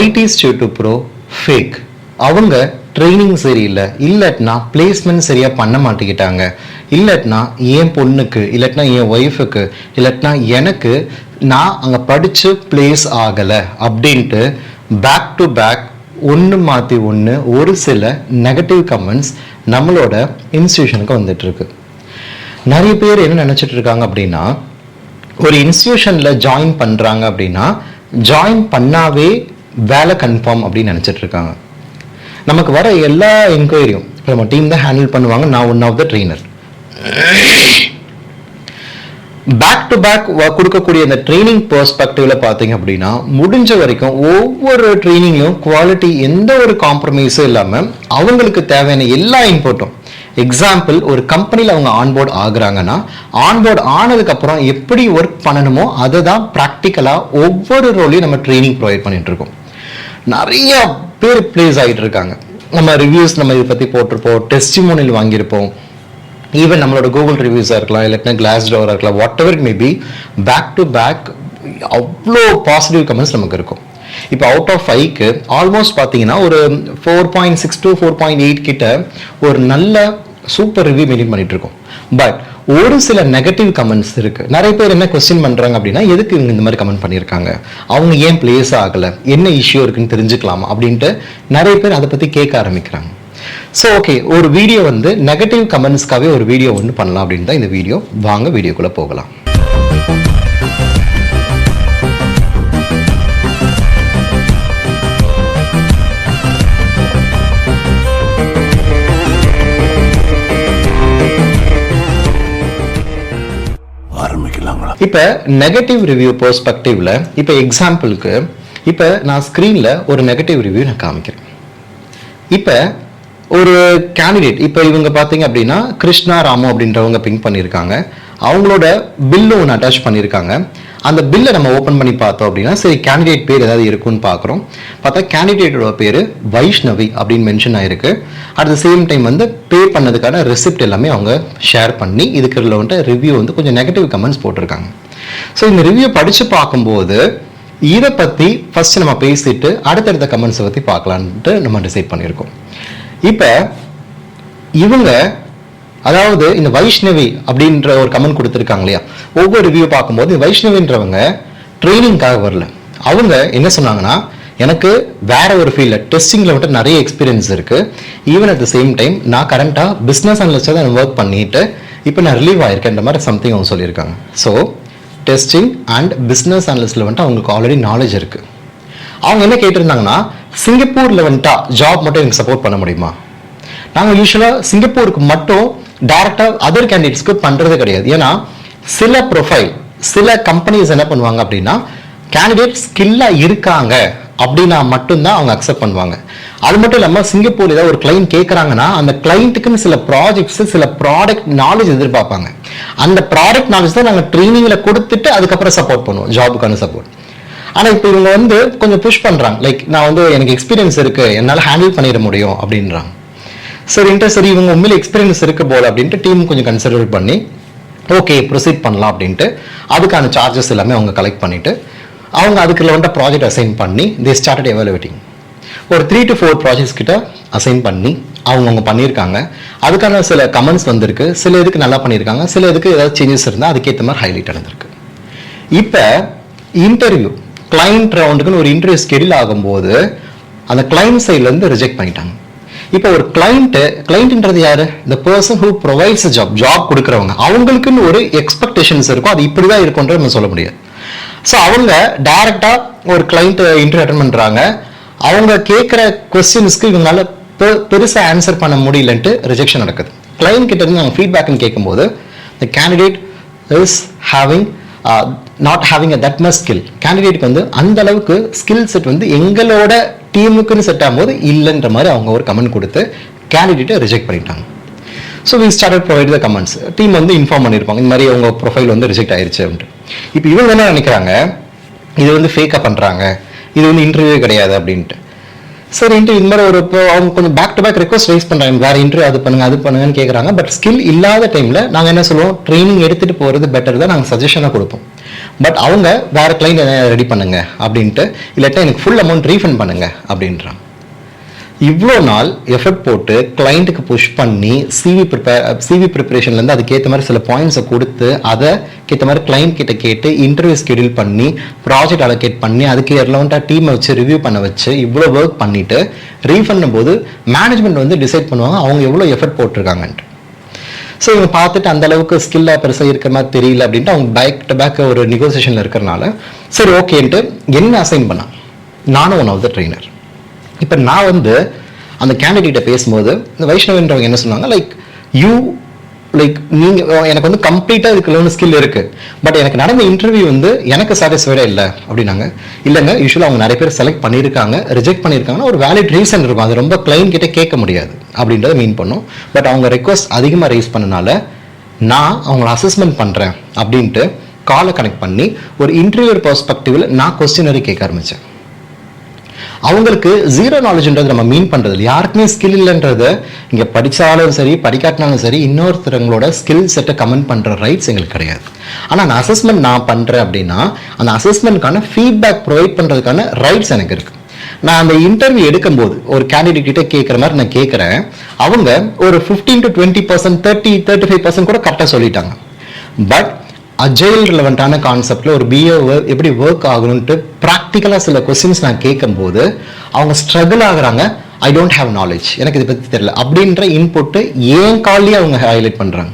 IT STU2PRO fake. அவங்க training சரியில்லை, இல்லட்னா placement சரியாக பண்ண மாட்டேங்கிட்டாங்க, இல்லட்னா என் பொண்ணுக்கு, இல்லட்னா என் ஒய்ஃபுக்கு, இல்லட்னா எனக்கு நான் அங்கே படித்து பிளேஸ் ஆகலை அப்படின்ட்டு பேக் டு பேக் ஒன்று மாற்றி ஒன்று ஒரு சில நெகட்டிவ் கமெண்ட்ஸ் நம்மளோட இன்ஸ்டியூஷனுக்கு வந்துட்டுருக்கு. நிறைய பேர் என்ன நினச்சிட்டு இருக்காங்க அப்படின்னா, ஒரு இன்ஸ்டியூஷனில் ஜாயின் பண்ணுறாங்க அப்படின்னா ஜாயின் பண்ணாவே வேலை கன்ஃபார்ம் அப்படின்னு நினச்சிட்டு இருக்காங்க. நமக்கு வர எல்லா என்கொயரியும் இப்போ நம்ம டீம் தான் ஹேண்டில் பண்ணுவாங்க. நான் one of the trainer. Back to back கொடுக்கக்கூடிய அந்த ட்ரைனிங் பெர்ஸ்பெக்டிவ்ல பார்த்தீங்க அப்படின்னா முடிஞ்ச வரைக்கும் ஒவ்வொரு ட்ரைனிங்லையும் குவாலிட்டி எந்த ஒரு காம்ப்ரமைஸும் இல்லாமல் அவங்களுக்கு தேவையான எல்லா இன்புட்டும். எக்ஸாம்பிள், ஒரு கம்பெனியில் அவங்க ஆன்போர்ட் ஆகுறாங்கன்னா ஆன்போர்ட் ஆனதுக்கப்புறம் எப்படி ஒர்க் பண்ணணுமோ அதை தான் ப்ராக்டிக்கலாக ஒவ்வொரு ரோலையும் நம்ம ட்ரைனிங் ப்ரொவைட் பண்ணிட்டு இருக்கோம். நிறைய பேர் பிளேஸ் ஆகிட்டு இருக்காங்க. நம்ம ரிவ்யூஸ் நம்ம இதை பற்றி போட்டிருப்போம், டெஸ்டிமோனியல் வாங்கியிருப்போம், ஈவன் நம்மளோட கூகுள் ரிவ்யூஸாக இருக்கலாம், இல்லைன்னா கிளாஸ் டோராக இருக்கலாம், whatever it may be, back to back அவ்வளோ பாசிட்டிவ் கமெண்ட்ஸ் நமக்கு இருக்கும். இப்போ அவுட் ஆஃப் 5க்கு ஆல்மோஸ்ட் பார்த்தீங்கன்னா ஒரு 4.6 to 4.8 கிட்ட ஒரு நல்ல சூப்பர் ரிவ்யூ மெயின்டைன் பண்ணிட்டு இருக்கோம். பட் ஒரு சில நெகட்டிவ் கமெண்ட்ஸ் இருக்கு. நிறைய பேர் என்ன கொஸ்டின் பண்றாங்க அப்படின்னா, எதுக்கு இவங்க இந்த மாதிரி கமெண்ட் பண்ணியிருக்காங்க, அவங்க ஏன் பிளேஸ் ஆகலை, என்ன இஷ்யூ இருக்குன்னு தெரிஞ்சுக்கலாமா அப்படின்ட்டு நிறைய பேர் அதை பத்தி கேட்க ஆரம்பிக்கிறாங்க. ஸோ ஓகே, ஒரு வீடியோ வந்து நெகட்டிவ் கமெண்ட்ஸ்க்காகவே ஒரு வீடியோ ஒன்று பண்ணலாம் அப்படின்னு தான் இந்த வீடியோ. வாங்க வீடியோக்குள்ள போகலாம். இப்போ நெகட்டிவ் ரிவ்யூ பெர்ஸ்பெக்டிவ்ல இப்போ எக்ஸாம்பிளுக்கு இப்போ நான் ஸ்க்ரீன்ல ஒரு நெகட்டிவ் ரிவ்யூ நான் காமிக்கிறேன். இப்போ ஒரு கேண்டிடேட், இப்போ இவங்க பார்த்தீங்க அப்படின்னா கிருஷ்ணா ராமு அப்படின்றவங்க பிங்க் பண்ணியிருக்காங்க. அவங்களோட பில்லு ஒன்று அட்டாச் பண்ணியிருக்காங்க. அந்த பில்லை நம்ம ஓப்பன் பண்ணி பார்த்தோம் அப்படின்னா சரி கேண்டிடேட் பேர் ஏதாவது இருக்குன்னு பார்க்குறோம். பார்த்தா கேண்டிடேட்டோட பேர் வைஷ்ணவி அப்படின்னு மென்ஷன் ஆயிருக்கு. அட் த சேம் டைம் வந்து பே பண்ணதுக்கான ரெசிப்ட் எல்லாமே அவங்க ஷேர் பண்ணி இதுக்கு வந்துட்டு ரிவ்யூ வந்து கொஞ்சம் நெகட்டிவ் கமெண்ட்ஸ் போட்டிருக்காங்க. ஸோ இந்த ரிவ்யூ படித்து பார்க்கும்போது இதை பற்றி ஃபர்ஸ்ட் நம்ம பேசிட்டு அடுத்தடுத்த கமெண்ட்ஸை பற்றி பார்க்கலான்ட்டு நம்ம டிசைட் பண்ணியிருக்கோம். இப்போ இவங்க அதாவது இந்த வைஷ்ணவி அப்படின்ற ஒரு கமெண்ட் கொடுத்துருக்காங்க இல்லையா, ஒவ்வொரு ரிவ்யூ பார்க்கும்போது வைஷ்ணவின்றவங்க ட்ரைனிங்காக வரல. அவங்க என்ன சொன்னாங்கன்னா, எனக்கு வேற ஒரு ஃபீல்டில் டெஸ்டிங்கில் வந்துட்டு நிறைய எக்ஸ்பீரியன்ஸ் இருக்கு, even at the same time நான் கரண்டாக பிஸ்னஸ் அனலிஸ்டாக தான் ஒர்க் பண்ணிட்டு இப்போ நான் ரிலீவ் ஆயிருக்கேன்ற மாதிரி சம்திங் அவங்க சொல்லியிருக்காங்க. ஸோ டெஸ்டிங் அண்ட் பிஸ்னஸ் அனலிஸ்டில் வந்துட்டு அவங்களுக்கு ஆல்ரெடி நாலேஜ் இருக்கு. அவங்க என்ன கேட்டிருந்தாங்கன்னா, சிங்கப்பூரில் வந்துட்டா ஜாப் மட்டும் எனக்கு சப்போர்ட் பண்ண முடியுமா? நாங்கள் யூஸ்வலாக சிங்கப்பூருக்கு மட்டும் டைரக்டாக அதர் கேண்டிடேட்ஸ்க்கு பண்ணுறது கிடையாது. ஏன்னா சில ப்ரொஃபைல் சில கம்பெனிஸ் என்ன பண்ணுவாங்க அப்படின்னா, கேண்டிடேட் ஸ்கில்லாக இருக்காங்க அப்படின்னா மட்டும்தான் அவங்க அக்செப்ட் பண்ணுவாங்க. அது மட்டும் இல்லாமல் சிங்கப்பூர் ஏதாவது ஒரு கிளைண்ட் கேட்குறாங்கன்னா அந்த கிளைண்ட்டுக்குன்னு சில ப்ராஜெக்ட்ஸ் சில ப்ராடக்ட் நாலேஜ் எதிர்பார்ப்பாங்க. அந்த ப்ராடக்ட் நாலேஜ் தான் நாங்கள் ட்ரைனிங்கில் கொடுத்துட்டு அதுக்கப்புறம் சப்போர்ட் பண்ணுவோம், ஜாபுக்கான சப்போர்ட். ஆனால் இப்போ இவங்க வந்து கொஞ்சம் புஷ் பண்ணுறாங்க, லைக் நான் வந்து எனக்கு எக்ஸ்பீரியன்ஸ் இருக்கு, என்னால் ஹேண்டில் பண்ணிட முடியும் அப்படின்றாங்க. சரி இவங்க உண்மையில எக்ஸ்பீரியன்ஸ் இருக்கு போல அப்படின்ட்டு டீம் கொஞ்சம் கன்சிடர் பண்ணி ஓகே ப்ரொசீட் பண்ணலாம் அப்படின்ட்டு அதுக்கான சார்ஜஸ் எல்லாமே அவங்க கலெக்ட் பண்ணிட்டு அவங்க அதுக்குள்ள வந்து ப்ராஜெக்ட் அசைன் பண்ணி தே ஸ்டார்டட் எவாலுவேட்டிங். ஒரு 3 to 4 ப்ராஜெக்ட்ஸ் கிட்ட அசைன் பண்ணி அவங்க பண்ணியிருக்காங்க. அதுக்கான சில கமெண்ட்ஸ் வந்திருக்கு. சில இதுக்கு நல்லா பண்ணியிருக்காங்க, சில இதுக்கு ஏதாவது சேஞ்சஸ் இருந்தால் அதுக்கேற்ற மாதிரி ஹைலைட் நடந்திருக்கு. இப்போ இன்டர்வியூ கிளைண்ட் ரவுண்டுக்குன்னு ஒரு இன்டர்வியூ ஸ்கெடியூல் ஆகும்போது அந்த கிளைண்ட் சைட்லேருந்து ரிஜெக்ட் பண்ணிட்டாங்க. இப்போ ஒரு கிளைண்ட்ன்றது யாரு? the person who provides a job கொடுக்குறவங்க. அவங்களுக்குன்னு ஒரு எக்ஸ்பெக்டேஷன்ஸ் இருக்கும், அது இப்படிதான் இருக்கும்ன்ற நம்ம சொல்ல முடியாது. ஸோ அவங்க டைரக்டா ஒரு கிளைண்ட் இன்டர்வியூ அட்டெண்ட் பண்றாங்க. அவங்க கேட்குற கொஸ்டின்ஸ்க்கு இவங்களால பெருசாக ஆன்சர் பண்ண முடியலன்ட்டு ரிஜெக்ஷன் நடக்குது. கிளைண்ட் கிட்ட இருந்து நாங்கள் ஃபீட்பேக்னு கேட்கும்போது the candidate is not having a that much skill. கேண்டிடேட்டுக்கு வந்து அந்த அளவுக்கு ஸ்கில் செட் வந்து எங்களோட டீமுக்குன்னு செட் ஆகும்போது இல்லைன்ற மாதிரி அவங்க ஒரு கமெண்ட் கொடுத்து கேண்டிடேட்டை ரிஜெக்ட் பண்ணிட்டாங்க. So we started provide the comments. Team வந்து இன்ஃபார்ம் பண்ணியிருப்பாங்க, இந்த மாதிரி அவங்க ப்ரொஃபைல் வந்து ரிஜெக்ட் ஆயிடுச்சு அப்படின்ட்டு. இப்போ இவங்க என்ன நினைக்கிறாங்க, இது வந்து ஃபேக்காக பண்ணுறாங்க, இது வந்து இன்டர்வியூ கிடையாது அப்படின்ட்டு. சரின்ட்டு இந்த மாதிரி ஒரு இப்போ அவங்க கொஞ்சம் back to back request raise பண்ணுறாங்க, வேறு இன்டர்வியூ அது பண்ணுங்கன்னு கேட்குறாங்க. பட் ஸ்கில் இல்லாத டைமில் நாங்கள் என்ன சொல்லுவோம், ட்ரைனிங் எடுத்துகிட்டு போகிறது பெட்டர் தான் நாங்கள் சஜஷனாக கொடுப்போம். பட் அவங்க வேற கிளைண்ட் ரெடி பண்ணுங்க அப்படின்ட்டு, இல்லாட்டா எனக்கு ஃபுல் அமௌண்ட் ரீஃபண்ட் பண்ணுங்க அப்படின்றாங்க. இவ்வளோ நாள் எஃபர்ட் போட்டு கிளைண்ட்டுக்கு புஷ் பண்ணி சிவி ப்ரிப்பரேஷன்லேருந்து அதுக்கேற்ற மாதிரி சில பாயிண்ட்ஸை கொடுத்து அதுக்கேற்ற மாதிரி கிளைண்ட் கிட்ட கேட்டு இன்டர்வியூ ஸ்கெடியூல் பண்ணி ப்ராஜெக்ட் அலோகேட் பண்ணி அதுக்கு ரெலவெண்ட்டாக டீமை வச்சு ரிவ்யூ பண்ண வச்சு இவ்வளோ ஒர்க் பண்ணிட்டு ரீஃபண்ட் போது மேனேஜ்மெண்ட் வந்து டிசைட் பண்ணுவாங்க அவங்க எவ்வளோ எஃபர்ட் போட்டிருக்காங்கன்ட்டு. ஸோ இவங்க பார்த்துட்டு அந்த அளவுக்கு ஸ்கில்லாக பெருசாக இருக்கிற மாதிரி தெரியல அப்படின்ட்டு அவங்க பேக் டு பேக் ஒரு நெகோசியேஷனில் இருக்கிறனால சரி ஓகேன்ட்டு என்ன அசைன் பண்ணான். நானும் ஒன் ஆஃப் த ட்ரெயினர். இப்போ நான் வந்து அந்த கேண்டிடேட்டை பேசும்போது இந்த வைஷ்ணவன்றவங்க என்ன சொன்னாங்க, நீங்கள் எனக்கு வந்து கம்ப்ளீட்டாக இதுக்குள்ள ஸ்கில் இருக்கு, பட் எனக்கு நடந்த இன்டர்வியூ வந்து எனக்கு சாட்டிஸ்ஃபைடே இல்லை அப்படின்னாங்க. இல்லைங்க, யூஸ்வலாக அவங்க நிறைய பேர் செலக்ட் பண்ணியிருக்காங்க, ரிஜெக்ட் பண்ணியிருக்காங்கன்னா ஒரு வேலிட் ரீசன் இருக்கும், அது ரொம்ப கிளைண்ட் கிட்ட கேட்க முடியாது அப்படின்றத மீன் பண்ணும். பட் அவங்க ரெக்வஸ்ட் அதிகமாக ரைஸ் பண்ணனால நான் அவங்கள அசஸ்மெண்ட் பண்ணுறேன் அப்படின்ட்டு காலை கனெக்ட் பண்ணி ஒரு இன்டர்வியூ பெர்ஸ்பெக்டிவ்ல நான் கொஸ்டினரி கேட்க ஆரம்பித்தேன். அவங்களுக்கு ஜீரோ நாலேஜ்ன்றது நம்ம மீன் பண்றது இல்லை. யாருக்குமே ஸ்கில் இல்லைன்றது இங்கே படித்தாலும் சரி படிக்காட்டினாலும் சரி இன்னொருத்தவங்களோட ஸ்கில் செட்டை கமெண்ட் பண்ணுற ரைட்ஸ் எங்களுக்கு கிடையாது. ஆனால் அந்த அசஸ்மெண்ட் நான் பண்ணுறேன் அப்படின்னா அந்த அசஸ்மெண்ட்கான ஃபீட்பேக் ப்ரொவைட் பண்ணுறதுக்கான ரைட்ஸ் எனக்கு இருக்கு. நான் அந்த இன்டர்வியூ எடுக்கும்போது ஒரு கேண்டிடேட் கிட்ட கேட்குற மாதிரி நான் கேட்குறேன். அவங்க ஒரு 15 to 20%, 30-35% கூட கரெக்டாக சொல்லிட்டாங்க. பட் அஜைல் ரிலவெண்ட்டான கான்செப்டில் ஒரு பிஏ எப்படி ஒர்க் ஆகணும்ட்டு ப்ராக்டிக்கலாக சில கொஸ்டின்ஸ் நான் கேட்கும்போது அவங்க ஸ்ட்ரகிள் ஆகுறாங்க. ஐ டோன்ட் ஹேவ் நாலேஜ், எனக்கு இதை பற்றி தெரியல அப்படின்ற இன்புட்டு ஏன் காலையே அவங்க ஹைலைட் பண்ணுறாங்க.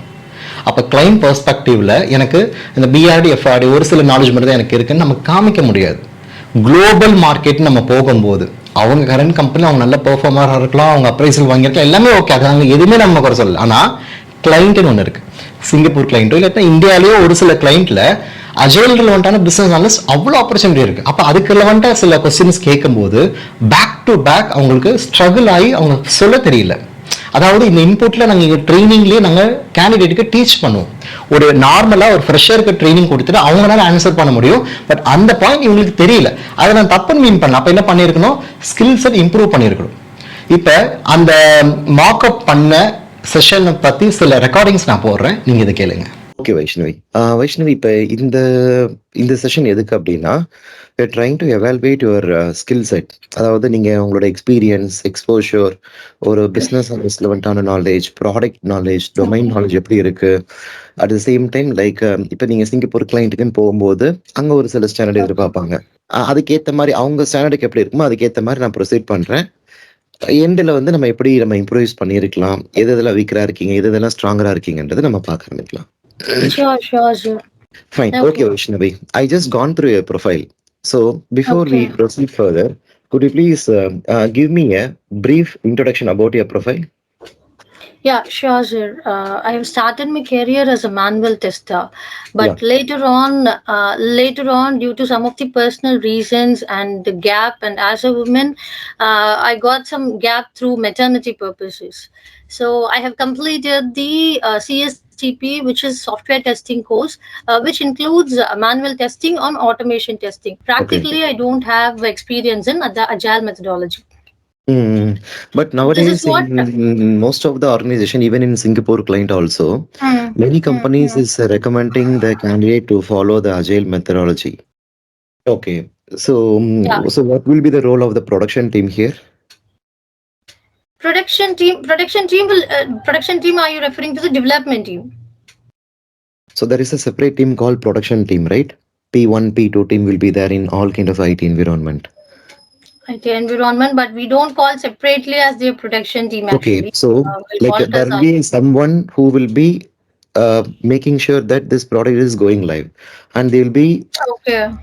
அப்போ கிளைண்ட் பெர்ஸ்பெக்டிவ்ல எனக்கு இந்த பிஆர்டி எஃப்ஆர்டி ஒரு சில நாலேஜ் மட்டும் தான் எனக்கு இருக்குன்னு நம்ம காமிக்க முடியாது. குளோபல் மார்க்கெட் நம்ம போகும்போது அவங்க கரண்ட் கம்பெனி அவங்க நல்ல பெர்ஃபார்மராக இருக்கலாம், அவங்க அப்ரைசல் வாங்கியிருக்கலாம், எல்லாமே ஓகே, அது எதுவுமே நம்ம குறை சொல்லல. ஆனால் கிளைண்ட்னு ஒன்று இருக்கு, சிங்கப்பூர் கிளைண்ட்டோ இல்லாட்டா இந்தியாவிலேயோ ஒரு சில கிளைண்ட்ல அஜைல் ரிலவெண்ட்டான பிசினஸ் அனலிஸ்ட் அவ்வளோ ஆப்பர்ச்சுனிட்டி இருக்கு. அப்போ அதுக்கு ரிலவெண்ட்டாக சில கொஸ்டின்ஸ் கேட்கும்போது பேக் டு பேக் அவங்களுக்கு ஸ்ட்ரகிள் ஆகி அவங்க சொல்ல தெரியல. அதாவது இந்த இன்புட்ல நாங்கள் ட்ரைனிங்லேயே நாங்கள் கேண்டிடேட்டுக்கு டீச் பண்ணுவோம். ஒரு நார்மலாக ஒரு ஃப்ரெஷருக்கு ட்ரைனிங் கொடுத்துட்டு அவங்களால ஆன்சர் பண்ண முடியும், பட் அந்த பாயிண்ட் இவங்களுக்கு தெரியல. அதை நான் தப்புன்னு மீன் பண்ணேன். அப்போ என்ன பண்ணியிருக்கணும், ஸ்கில் செட் இம்ப்ரூவ் பண்ணியிருக்கணும். இப்போ அந்த மார்க்அப் பண்ண செஷனை பற்றி சில ரெக்கார்டிங்ஸ் நான் போடுறேன், நீங்கள் இதை கேளுங்க. ஓகே வைஷ்ணவி. வைஷ்ணவி, இப்போ இந்த செஷன் எதுக்கு அப்படின்னா trying to evaluate your skill set. அதாவது நீங்கள் உங்களோட எக்ஸ்பீரியன்ஸ், எக்ஸ்போஷர், ஒரு பிஸ்னஸ் ரிலவெண்ட்டான knowledge, product knowledge, domain knowledge எப்படி இருக்கு. அட் த சேம் டைம் இப்போ நீங்கள் சிங்கப்பூர் கிளைண்ட்டுக்குன்னு போகும்போது அங்கே ஒரு சில ஸ்டாண்டர்ட் எதிர்பார்ப்பாங்க. அதுக்கேற்ற மாதிரி அவங்க ஸ்டாண்டர்டுக்கு எப்படி இருக்குமோ அதுக்கேற்ற மாதிரி நான் ப்ரொசீட் பண்ணுறேன். எண்டில் வந்து நம்ம எப்படி இம்ப்ரூவைஸ் பண்ணியிருக்கலாம், எதெல்லாம் வீக்கராக இருக்கீங்க, எதெல்லாம் ஸ்ட்ராங்கராக இருக்கீங்கன்றது நம்ம பார்க்க ஆரம்பிக்கலாம். Sure. Fine. Okay, Vaishnavi. I just gone through your profile. So before we proceed further, could you please give me a brief introduction about your profile? Yeah, sure, sir. I have started my career as a manual tester, but later on, due to some of the personal reasons and the gap, and as a woman, I got some gap through maternity purposes. So I have completed the CSTP, which is software testing course, which includes manual testing on automation testing. Practically, I don't have experience in the agile methodology. But nowadays, in most of the organization, even in Singapore client also, many companies is recommending the candidate to follow the agile methodology. Okay, so what will be the role of the production team here? Production team. Are you referring to the development team? So there is a separate team called production team, right? P1, P2 team will be there in all kind of IT environment. But we don't call separately as the production team. Actually. Okay, so there will be someone who will be making sure that this product is going live, and they will be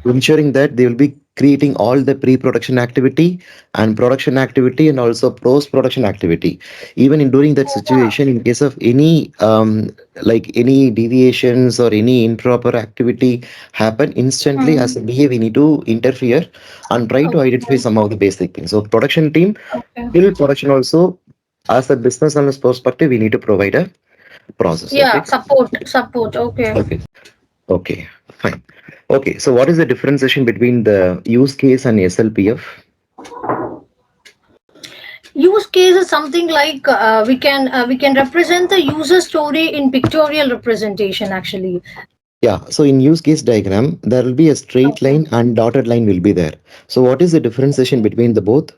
ensuring that they will be creating all the pre-production activity and production activity and also post-production activity. Even during that situation, in case of any any deviations or any improper activity happen, instantly as a BA we need to interfere and try to identify some of the basic things. So production team till production also, as a business analyst perspective, we need to provide a process. Support. Okay, fine. Okay, so what is the differentiation between the use case and SLPF? Use case is something like we can represent the user story in pictorial representation. Actually, Yeah, so in use case diagram, there will be a straight Okay. line and dotted line will be there. So what is the differentiation between the both?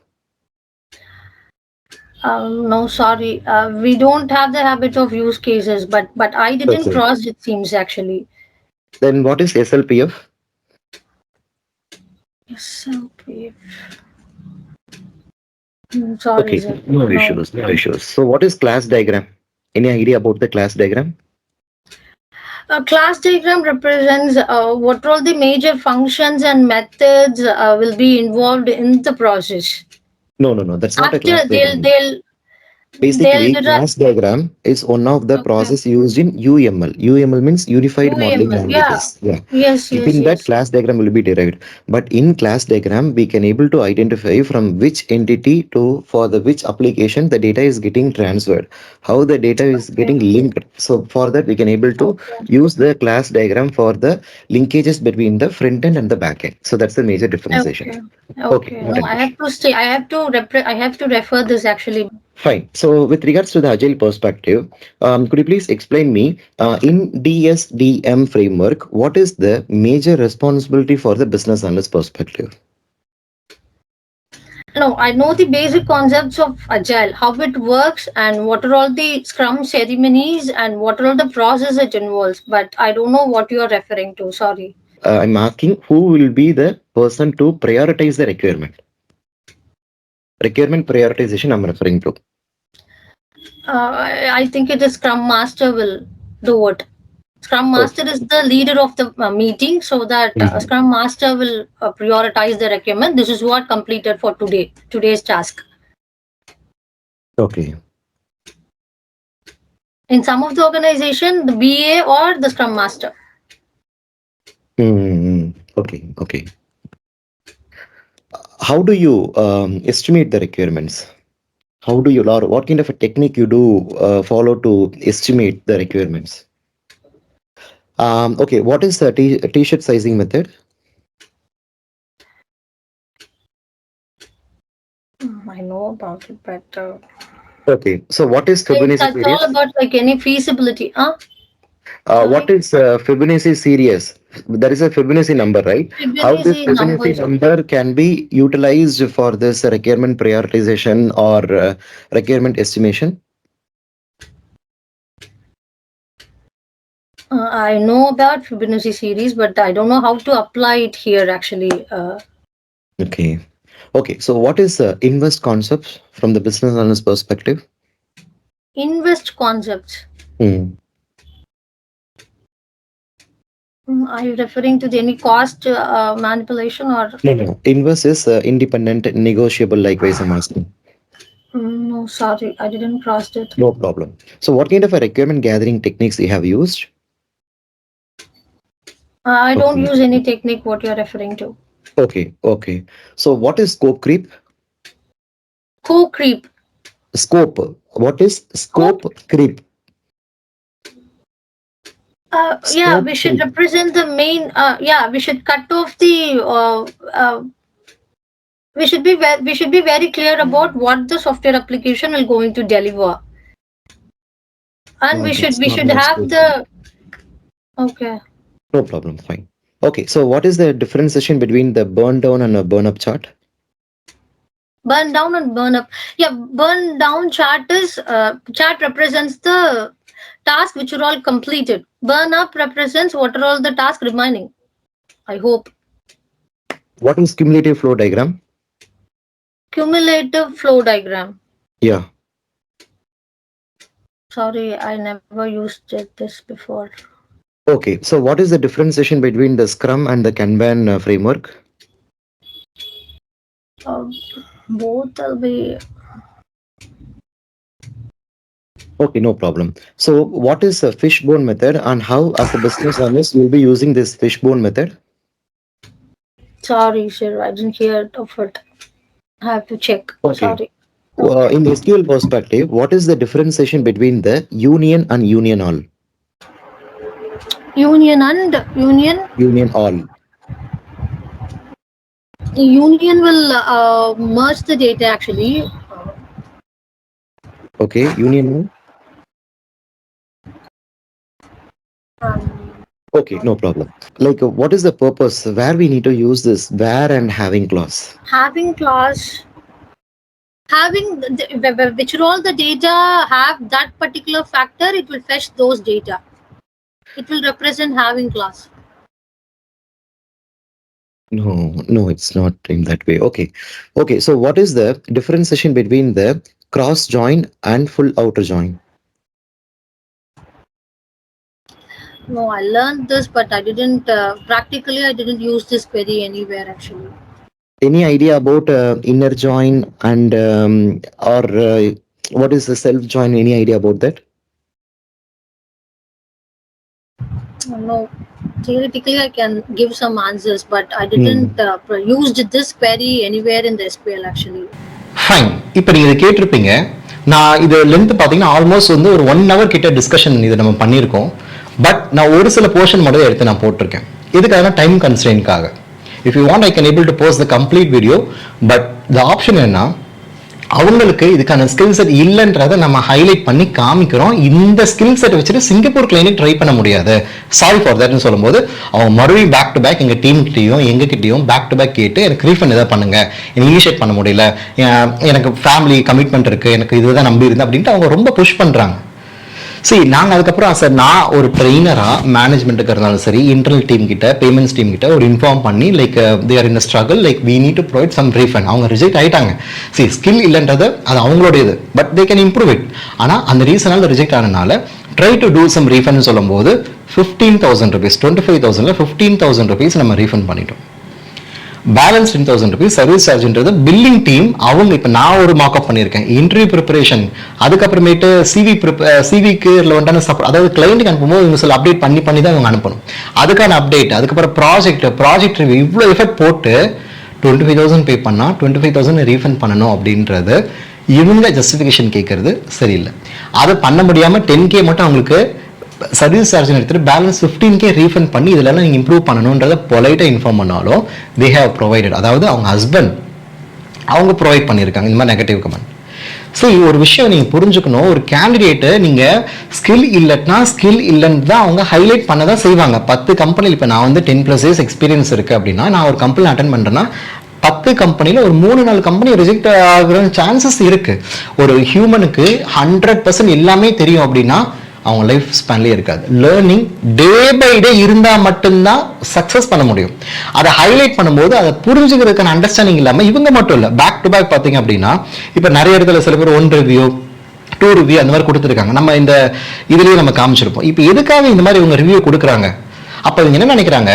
No, sorry. We don't have the habit of use cases, but I didn't Okay. cross it seems actually. Then what is SLPF? SLP. Sorry, Okay, sir. no No. issues, no issues. So what is class diagram? Any idea about the class diagram? A class diagram represents what all the major functions and methods will be involved in the process. No, no, no. That's not a class After diagram. they'll Basically, derive. class diagram is one of the Okay. process used in UML. UML means Unified Modeling UML. Yeah. Languages. Yeah. Yes. Yes. In that Yes. class diagram will be derived. But in class diagram, we can able to identify from which entity to for the which application the data is getting transferred, how the data is Okay. getting linked. So for that, we can able to Okay. use the class diagram for the linkages between the front end and the back end. So that's the major differentiation. Okay. Okay, Okay. not No, an I issue. have to stay. I have to refer this actually. Fine. So with regards to the agile perspective, could you please explain me in DSDM framework, what is the major responsibility for the business analyst perspective? No, I know the basic concepts of agile, how it works, and what are all the scrum ceremonies and what are all the process it involves. But I don't know what you are referring to. Sorry. I'm asking who will be the person to prioritize the requirement. Requirement prioritization I'm referring to. I think it is Scrum Master will do it. Scrum Okay. Master is the leader of the meeting, so that Mhm. Scrum Master will prioritize the requirement. This is what completed for today's task. Okay. In some of the organization, the BA or the Scrum Master. Okay. Okay. How do you estimate the requirements? How do you, or what kind of a technique you do follow to estimate the requirements? Okay, what is the t-shirt sizing method? I know about it, but Okay, so what is Fibonacci it's all series? about like any feasibility. What Sorry, is Fibonacci series? There is a Fibonacci number, right? How this Fibonacci Fibonacci numbers. number can be utilized for this requirement prioritization or requirement estimation? I know about Fibonacci series, but I don't know how to apply it here actually. Okay. Okay, so what is invest concepts from the business analyst perspective? Invest concepts. Hmm. Are you referring to any cost manipulation or? No, no. Invest is independent, negotiable, likewise, I'm asking. No, sorry, I didn't cross it. No problem. So what kind of a requirement gathering techniques you have used? I don't Okay. use any technique what you're referring to. Okay. Okay. So what is scope creep? Co-creep. Scope. What is Scope. scope creep? Yeah, Scope we should creep. represent the main. Yeah, we should cut off the. We should be very clear about what the software application will going to deliver, and That's we not should like have scope creep. the. Okay. No problem. Fine. Okay. So what is the differentiation between the burn down and a burn up chart? Burn down and burn up. Yeah, burn down chart represents the task which are all completed. Burn up represents what are all the tasks remaining. I hope. What is cumulative flow diagram? Cumulative flow diagram. Yeah. Sorry, I never used this before. Okay. So what is the differentiation between the Scrum and the Kanban framework? Uh, Both will be. Okay, no problem. So what is a fishbone method and how as a business analyst you'll be using this fishbone method? Sorry, sir, I didn't hear of it. I have to check. Okay. Sorry. Okay. In the SQL perspective, what is the differentiation between the union and union all? Union and union. Union all. Union will merge the data actually. Okay, union all. Okay, no problem. Like, what is the purpose where we need to use this where and having clause? Having clause, having which all the data have that particular factor, it will fetch those data. It will represent having clause. No, it's not in that way. Okay. So, what is the differentiation between the cross join and full outer join? No, I learned this, but I didn't practically. I didn't use this query anywhere actually. Any idea about inner join and or what is the self join? Any idea about that? No, theoretically I can give some answers, but I didn't used this query anywhere in the SQL actually. Fine. இப்போ நீங்கள் இதை கேட்டிருப்பீங்க. நான் இது length பார்த்தீங்கன்னா almost வந்து ஒரு 1 hour கிட்ட டிஸ்கஷன் இது நம்ம பண்ணியிருக்கோம். பட் நான் ஒரு சில போர்ஷன் மட்டும் எடுத்து நான் போட்டிருக்கேன். இதுக்காக டைம் கன்ஸ்ட்ரெயின்காக. If you want I can able to post the complete video. But the option என்ன, அவங்களுக்கு இதுக்கான ஸ்கில் செட் இல்லைன்றதை நம்ம ஹைலைட் பண்ணி காமிக்கிறோம். இந்த ஸ்கில் செட் வச்சுட்டு சிங்கப்பூர் கிளைனிக் ட்ரை பண்ண முடியாது, சாரி ஃபார் தட்னு சொல்லும்போது அவங்க மறுபடியும் பேக் டு பேக் எங்கள் டீம் கிட்டையும் எங்ககிட்டையும் பேக் டு பேக் கேட்டு எனக்கு ரீஃபண்ட் எதாவது பண்ணுங்க, எனக்கு இனிஷியேட் பண்ண முடியல, எனக்கு ஃபேமிலி கமிட்மெண்ட் இருக்கு, எனக்கு இதுதான் நம்பி இருந்தேன் அப்படின்ட்டு அவங்க ரொம்ப புஷ் பண்ணுறாங்க. சரி, நாங்கள் அதுக்கப்புறம் சார் நான் ஒரு ட்ரெயினராக மேனேஜ்மெண்ட்டுக்கு இருந்தாலும் சரி, இன்டர்னல் டீம் கிட்ட பேமெண்ட்ஸ் டீம் கிட்ட ஒரு இன்ஃபார்ம் பண்ணி like they are in struggle, like we need to provide some refund. அவங்க ரிஜெக்ட் ஆகிட்டாங்க. சரி, ஸ்கில் இல்லைன்றது அது அவங்களோட இது, but they can improve it. ஆனால் அந்த ரீசனால் ரிஜெக்ட் ஆனதுனால try to do some refund சொல்லும்போது 15,000 rupees, 25,000 15,000 rupees நம்ம ரீஃபண்ட் பண்ணிட்டோம். பேலன்ஸ் 10,000 rupees சர்வீஸ் சார்ஜ்ன்றது பில்லிங் டீம் அவங்க. இப்போ நான் ஒரு மார்க்அப் பண்ணியிருக்கேன், இன்டர்வியூ ப்ரிப்பரேஷன், அதுக்கப்புறமேட்டு சிவிக்கு ரிலவெண்டான சப்போர்ட், அதாவது கிளைண்ட்டுக்கு அனுப்பும்போது இவங்க சில அப்டேட் பண்ணி தான் இவங்க அனுப்பணும். அதுக்கான அப்டேட், அதுக்கப்புறம் ப்ராஜெக்ட் ரிவ்யூ, இவ்வளோ எஃபர்ட் போட்டு 25,000 பே பண்ணால் 25,000 ரீஃபண்ட் பண்ணணும் அப்படின்றது இவங்க ஜஸ்டிஃபிகேஷன் கேட்கறது சரியில்லை. அதை பண்ண முடியாமல் 10K மட்டும் அவங்களுக்கு சர்வீஸ் சார்ஜ் எடுத்துட்டு பேலன்ஸ் 15K ரீஃபண்ட் பண்ணி இதெல்லாம் நீங்கள் இம்ப்ரூவ் பண்ணணுன்றதை பொலைட்டாக இன்ஃபார்ம் பண்ணாலும் தே ஹேவ் ப்ரொவைடட், அதாவது அவங்க ஹஸ்பண்ட் அவங்க ப்ரொவைட் பண்ணியிருக்காங்க இந்த மாதிரி நெகட்டிவ் கமெண்ட். ஸோ ஒரு விஷயம் நீங்கள் புரிஞ்சுக்கணும், ஒரு கேண்டிடேட்டு நீங்கள் ஸ்கில் இல்லைன்னு தான் அவங்க ஹைலைட் பண்ண தான் செய்வாங்க. 10 கம்பெனியில் இப்போ நான் வந்து 10+ years எக்ஸ்பீரியன்ஸ் இருக்குது அப்படின்னா, நான் ஒரு கம்பெனி அட்டன் பண்ணுறேன்னா 10 கம்பெனியில் ஒரு 3-4 கம்பெனி ரிஜெக்ட் ஆகிற சான்சஸ் இருக்குது. ஒரு ஹியூமனுக்கு 100% எல்லாமே தெரியும் அப்படின்னா அவங்க லைஃப் ஸ்பேன்லேயே இருக்காது. லேர்னிங் டே பை டே இருந்தால் மட்டும்தான் சக்ஸஸ் பண்ண முடியும். அதை ஹைலைட் பண்ணும்போது அதை புரிஞ்சுக்கிறதுக்கான அண்டர்ஸ்டாண்டிங் இல்லாமல் இவங்க மட்டும் இல்லை, பேக் டு பேக் பார்த்தீங்க அப்படின்னா இப்போ நிறைய இடத்துல சில பேர் 1 ரிவ்யூ 2 ரிவ்யூ அந்த மாதிரி கொடுத்துருக்காங்க. நம்ம இந்த இதுலேயே நம்ம காமிச்சிருப்போம். இப்போ எதுக்காக இந்த மாதிரி இவங்க ரிவ்யூ கொடுக்குறாங்க? அப்போ இவங்க என்ன நினைக்கிறாங்க,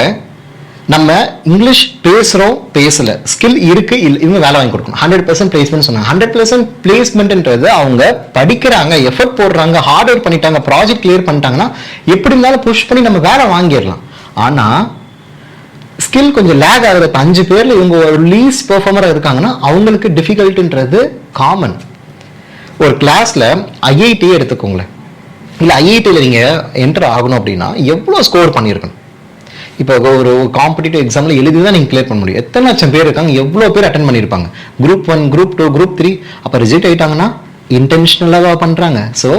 நம்ம இங்கிலீஷ் பேசுகிறோம் பேசல, ஸ்கில் இருக்கு இவங்க வேலை வாங்கி கொடுக்கணும். 100% பிளேஸ்மெண்ட் சொன்னாங்க. 100% பிளேஸ்மெண்ட்ன்றது அவங்க படிக்கிறாங்க, எஃபர்ட் போடுறாங்க, ஹார்ட் ஒர்க் பண்ணிட்டாங்க, ப்ராஜெக்ட் கிளியர் பண்ணிட்டாங்கன்னா எப்படி இருந்தாலும் புஷ் பண்ணி நம்ம வேலை வாங்கிடலாம். ஆனால் ஸ்கில் கொஞ்சம் லேக் ஆகுது. 5 பேர்ல இவங்க ஒரு லீஸ்ட் பெர்ஃபார்மராக இருக்காங்கன்னா அவங்களுக்கு டிஃபிகல்ட்டுன்றது காமன். ஒரு கிளாஸ்ல ஐஐடியே எடுத்துக்கோங்களேன், இல்லை ஐஐடியில் நீங்கள் என்டர் ஆகணும் அப்படின்னா எவ்வளோ ஸ்கோர் பண்ணியிருக்கணும். இப்போ ஒரு காம்படிட்டிவ் எக்ஸாமில் எழுதி தான் நீங்கள் கிளியர் பண்ண முடியும். எத்தனை லட்சம் பேர் இருக்காங்க, எவ்வளோ பேர் அட்டன் பண்ணியிருப்பாங்க, குரூப் 1, குரூப் 2, குரூப் 3. அப்போ ரிஜெக்ட் ஆகிட்டாங்கன்னா இன்டென்ஷனலாக பண்ணுறாங்க. ஸோ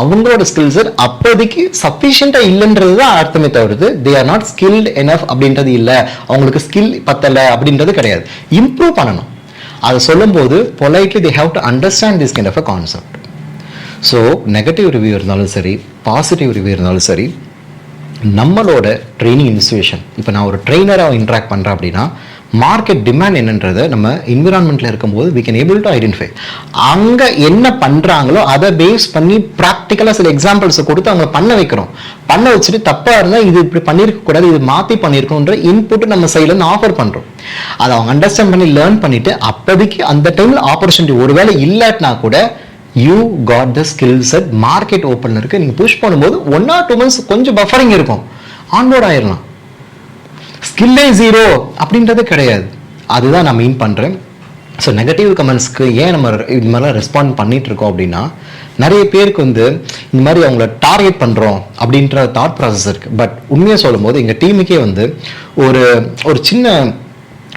அவங்களோட ஸ்கில்ஸ் அப்போதைக்கு சஃபிஷியண்டாக இல்லைன்றது தான் அர்த்தமே தவிர்த்து they are not skilled enough அப்படின்றது இல்லை, அவங்களுக்கு ஸ்கில் பத்தலை அப்படின்றது கிடையாது. இம்ப்ரூவ் பண்ணணும். அதை சொல்லும்போது politely they have to understand this kind of a concept. So negative review இருந்தாலும் சரி, பாசிட்டிவ் ரிவ்யூ இருந்தாலும் சரி, நம்மளோட ட்ரைனிங் இன்ஸ்டியூஷன், இப்போ நான் ஒரு ட்ரெயினராக இன்ட்ராக்ட் பண்ணுறேன் அப்படின்னா மார்க்கெட் டிமாண்ட் என்னன்றதை நம்ம என்விரான்மெண்ட்டில் இருக்கும்போது we can able to identify. அங்கே என்ன பண்ணுறாங்களோ அதை பேஸ் பண்ணி ப்ராக்டிக்கலாக சில எக்ஸாம்பிள்ஸை கொடுத்து அவங்க பண்ண வைக்கிறோம். பண்ண வச்சுட்டு தப்பாக இருந்தால் இது இப்படி பண்ணியிருக்கக்கூடாது, இது மாற்றி பண்ணியிருக்கோன்ற இன்புட்டு நம்ம சைட்லேருந்து ஆஃபர் பண்ணுறோம். அதை அவங்க அண்டர்ஸ்டாண்ட் பண்ணி லேர்ன் பண்ணிவிட்டு அப்போதைக்கு அந்த டைமில் ஆப்பர்ச்சுனிட்டி ஒருவேளை இல்லாட்டினா கூட you got the skill set, market open இருக்கு, நீங்கள் புஷ் பண்ணும்போது 1 or 2 months கொஞ்சம் பஃபரிங் இருக்கும், ஆன்போர்ட் ஆயிடலாம். ஸ்கில்லே ஜீரோ அப்படின்றது கிடையாது. அதுதான் நான் மீன் பண்ணுறேன். ஸோ நெகட்டிவ் கமெண்ட்ஸ்க்கு ஏன் நம்ம இது மாதிரிலாம் ரெஸ்பாண்ட் பண்ணிட்டு இருக்கோம் அப்படின்னா, நிறைய பேருக்கு வந்து இந்த மாதிரி அவங்கள டார்கெட் பண்ணுறோம் அப்படின்ற தாட் ப்ராசஸ் இருக்குது. பட் உண்மையாக சொல்லும் போது எங்கள் டீமுக்கே வந்து ஒரு சின்ன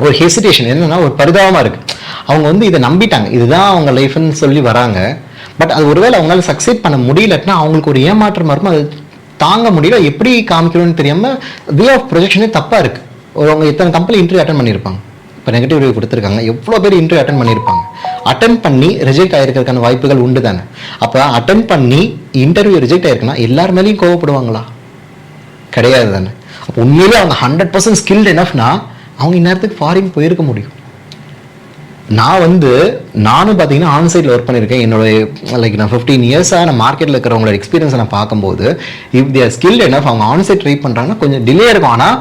ஒரு ஹெசிடேஷன் என்னன்னா, ஒரு பரிதாபமாக இருக்குது. அவங்க வந்து இதை நம்பிட்டாங்க, இதுதான் அவங்க லைஃப்னு சொல்லி வராங்க. பட் அது ஒருவேளை அவங்களால சக்சீட் பண்ண முடியலன்னா அவங்களுக்கு ஒரு ஏமாற்றமாக இருக்கும். அது தாங்க முடியல, எப்படி காமிக்கணும்னு தெரியாமல் வே ஆஃப் ப்ரொஜெக்ஷனே தப்பாக இருக்குது. அவங்க எத்தனை கம்பெனி இன்டர்வியூ அட்டன் பண்ணியிருப்பாங்க, இப்போ நெகட்டிவ் ரிவ்யூ கொடுத்துருக்காங்க, எவ்வளோ பேர் இன்டர்வியூ அட்டன் பண்ணியிருப்பாங்க, அட்டன் பண்ணி ரிஜெக்ட் ஆகிருக்கிறதுக்கான வாய்ப்புகள் உண்டு தானே. அப்போ அட்டன் பண்ணி இன்டர்வியூ ரிஜெக்ட் ஆயிருக்குன்னா எல்லார் மேலேயும் கோவப்படுவாங்களா? கிடையாது தானே. அப்போ உண்மையிலே அவங்க 100% ஸ்கில்டு எனஃப்னா அவங்க இந்நேரத்துக்கு ஃபாரின் போயிருக்க முடியும். நானும் பார்த்தீங்கன்னா ஆன்சைட்டில் ஒர்க் பண்ணியிருக்கேன். என்னோட லைக் நான் 15 இயர்ஸாக நான் மார்க்கெட்டில் இருக்கிறவங்களோட எக்ஸ்பீரியன்ஸை நான் பார்க்கும்போது, இஃப் தேர் ஸ்கில் எனஃப் அவங்க ஆன்சைட் ட்ரை பண்ணுறாங்கன்னா கொஞ்சம் டிலே இருக்கும். ஆனால்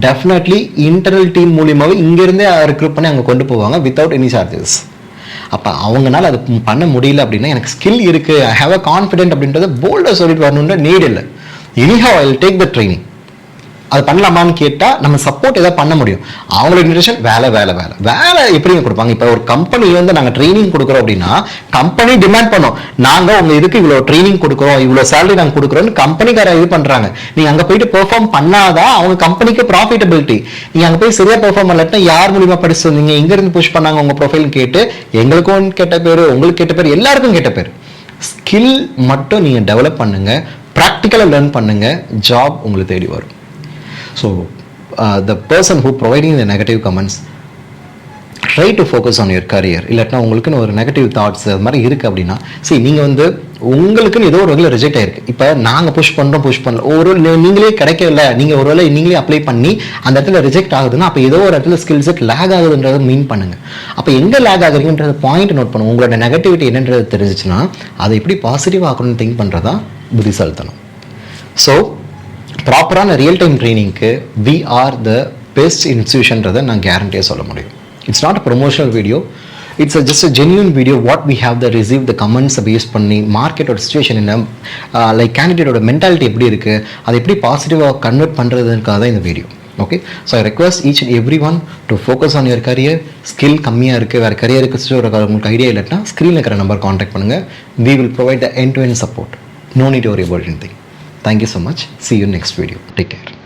டெஃபினெட்லி இன்டர்னல் டீம் மூலியமாகவே இங்கேருந்தே ரெக்ரூட் பண்ணி அங்கே கொண்டு போவாங்க வித்தவுட் எனி சார்ஜஸ். அப்போ அவங்களால அது பண்ண முடியல அப்படின்னா எனக்கு ஸ்கில் இருக்குது, ஐ ஹேவ் அ கான்ஃபிடென்ட் அப்படின்றத போல்டாக சொல்லிட்டு வரணுன்ற நீட் இல்லை. Anyhow I will take the training. அது பண்ணலாமான்னு கேட்டால் நம்ம சப்போர்ட் எதாவது பண்ண முடியும். அவங்களோட இன்ட்ரெஸ்ட் வேலை எப்படிங்க கொடுப்பாங்க? இப்போ ஒரு கம்பெனி நாங்கள் ட்ரைனிங் கொடுக்குறோம் அப்படின்னா கம்பெனி டிமாண்ட் பண்ணோம், நாங்கள் உங்கள் இதுக்கு இவ்வளோ ட்ரைனிங் கொடுக்குறோம், இவ்வளோ சேலரி நாங்கள் கொடுக்குறோன்னு கம்பெனிக்கார இது பண்ணுறாங்க. நீங்கள் அங்கே போயிட்டு பெர்ஃபார்ம் பண்ணாதான் அவங்க கம்பெனிக்கு ப்ராஃபிட்டபிலிட்டி. நீங்கள் அங்கே போய் சரியாக பெர்ஃபார்ம் பண்ணலன்னா யார் மூலியமா படிச்சு வந்தீங்க, எங்கேருந்து புஷ் பண்ணாங்க உங்கள் ப்ரொஃபைல் கேட்டு எங்களுக்கும் கெட்ட பேர், உங்களுக்கு கெட்ட பேர், எல்லாருக்கும் கெட்ட பேர். ஸ்கில் மட்டும் நீங்கள் டெவலப் பண்ணுங்க, ப்ராக்டிக்கலாக லேர்ன் பண்ணுங்க, ஜாப் உங்களுக்கு தேடி வரும். So the person who providing the negative comments, try to focus on your career. இல்லாட்டினா உங்களுக்குன்னு ஒரு நெகட்டிவ் தாட்ஸ் அது மாதிரி இருக்குது அப்படின்னா, சரி நீங்கள் உங்களுக்குன்னு ஏதோ ஒரு வகையில் ரிஜெக்ட் ஆயிருக்கு. இப்போ நாங்கள் புஷ் பண்ணல, ஒரு நீங்களே கிடைக்கல, நீங்கள் ஒரு வேளை நீங்களே அப்ளை பண்ணி அந்த இடத்துல ரிஜெக்ட் ஆகுதுன்னா அப்போ ஏதோ ஒரு இடத்துல ஸ்கில் செட் லேக் ஆகுதுன்றதை மீன் பண்ணுங்க. அப்போ எங்கே லேக் ஆகுறீங்கன்றத பாயிண்ட் நோட் பண்ணுங்க. உங்களோட நெகட்டிவிட்டி என்னன்றது தெரிஞ்சிச்சுன்னா அதை எப்படி பாசிட்டிவ் ஆகணும்னு திங்க் பண்ணுறதா புத்திசாலித்தனம். ஸோ ப்ராப்பரான ரியல் டைம் ட்ரைனிங்க்கு வி ஆர் த பெஸ்ட் இன்ஸ்டியூஷன்றதை நான் கேரண்டியாக சொல்ல முடியும். It's not a promotional video, it's just a genuine video. What we have the receive the கமெண்ட்ஸை பேஸ் பண்ணி மார்க்கெட்டோட சுச்சுவேஷன் என்ன, லைக் கேண்டிடேட்டோட மென்டாலிட்டி எப்படி இருக்குது, அதை எப்படி பாசிட்டிவாக கன்வெர்ட் பண்ணுறதுக்காக தான் இந்த video. Okay, so I request each and every one to focus on your career. Skill கம்மியாக இருக்குது, வேறு கரியருக்கு உங்களுக்கு ஐடியா இல்லைன்னா ஸ்க்ரீனில் இருக்கிற நம்பர் காண்டாக்ட் பண்ணுங்கள். We will provide the end-to-end support. No need to worry about anything. Thank you so much. See you next video. Take care.